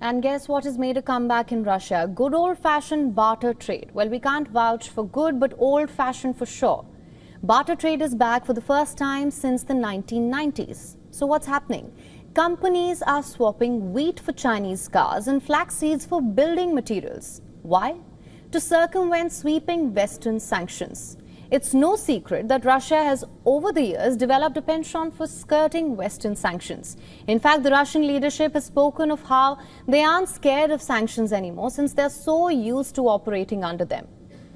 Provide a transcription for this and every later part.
And guess what has made a comeback in Russia? Good old-fashioned barter trade. Well, we can't vouch for good, but old-fashioned for sure. Barter trade is back for the first time since the 1990s. So what's happening? Companies are swapping wheat for Chinese cars and flax seeds for building materials. Why? To circumvent sweeping Western sanctions. It's no secret that Russia has over the years developed a penchant for skirting Western sanctions. In fact, the Russian leadership has spoken of how they aren't scared of sanctions anymore since they're so used to operating under them.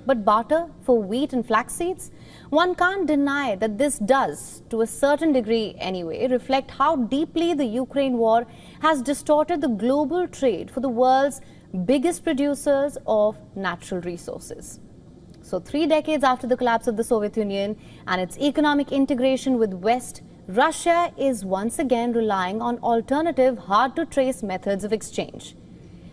But barter for wheat and flax seeds? One can't deny that this does, to a certain degree anyway, reflect how deeply the Ukraine war has distorted the global trade for the world's biggest producers of natural resources. So 3 decades after the collapse of the Soviet Union and its economic integration with West, Russia is once again relying on alternative, hard-to-trace methods of exchange.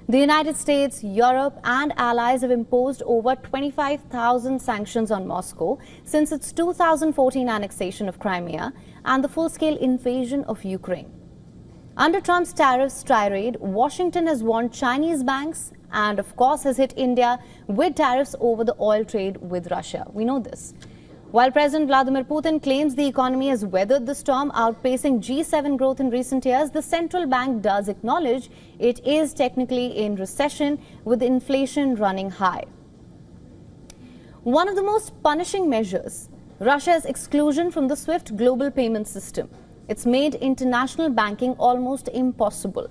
The United States, Europe and allies have imposed over 25,000 sanctions on Moscow since its 2014 annexation of Crimea and the full-scale invasion of Ukraine. Under Trump's tariffs tirade, Washington has warned Chinese banks and, of course, has hit India with tariffs over the oil trade with Russia. We know this. While President Vladimir Putin claims the economy has weathered the storm, outpacing G7 growth in recent years, the central bank does acknowledge it is technically in recession with inflation running high. One of the most punishing measures, Russia's exclusion from the SWIFT global payment system. It's made international banking almost impossible.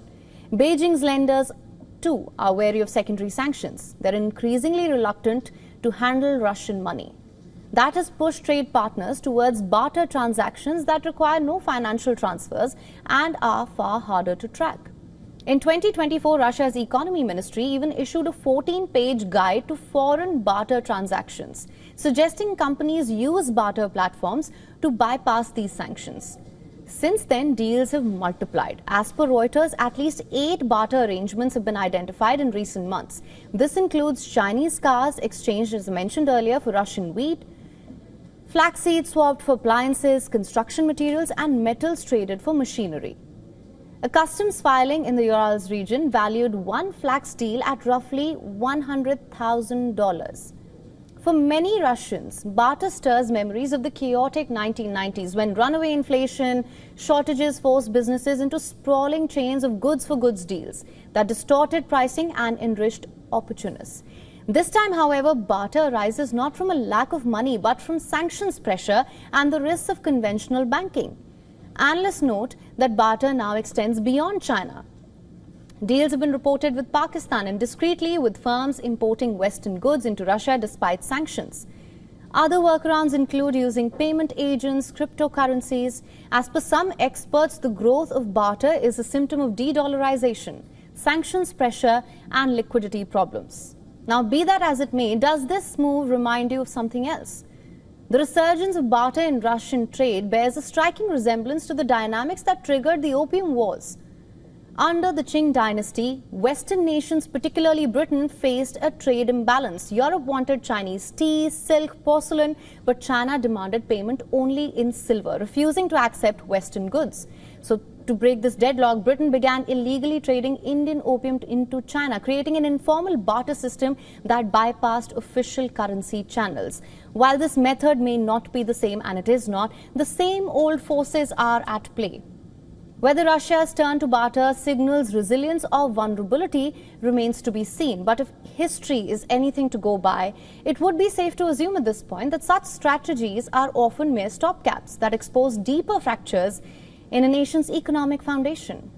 Beijing's lenders, too, are wary of secondary sanctions. They're increasingly reluctant to handle Russian money. That has pushed trade partners towards barter transactions that require no financial transfers and are far harder to track. In 2024, Russia's economy ministry even issued a 14-page guide to foreign barter transactions, suggesting companies use barter platforms to bypass these sanctions. Since then, deals have multiplied. As per Reuters, at least 8 barter arrangements have been identified in recent months. This includes Chinese cars exchanged, as mentioned earlier, for Russian wheat, flaxseed swapped for appliances, construction materials, and metals traded for machinery. A customs filing in the Urals region valued one flax deal at roughly $100,000. For many Russians, barter stirs memories of the chaotic 1990s when runaway inflation, shortages forced businesses into sprawling chains of goods-for-goods deals that distorted pricing and enriched opportunists. This time, however, barter arises not from a lack of money but from sanctions pressure and the risks of conventional banking. Analysts note that barter now extends beyond China. Deals have been reported with Pakistan and discreetly with firms importing Western goods into Russia despite sanctions. Other workarounds include using payment agents, cryptocurrencies. As per some experts, the growth of barter is a symptom of de-dollarization, sanctions pressure and liquidity problems. Now, be that as it may, does this move remind you of something else? The resurgence of barter in Russian trade bears a striking resemblance to the dynamics that triggered the Opium Wars. Under the Qing dynasty, Western nations, particularly Britain, faced a trade imbalance. Europe wanted Chinese tea, silk, porcelain, but China demanded payment only in silver, refusing to accept Western goods. So, to break this deadlock, Britain began illegally trading Indian opium into China, creating an informal barter system that bypassed official currency channels. While this method may not be the same, and it is not, the same old forces are at play. Whether Russia's turn to barter signals resilience or vulnerability remains to be seen. But if history is anything to go by, it would be safe to assume at this point that such strategies are often mere stopgaps that expose deeper fractures in a nation's economic foundation.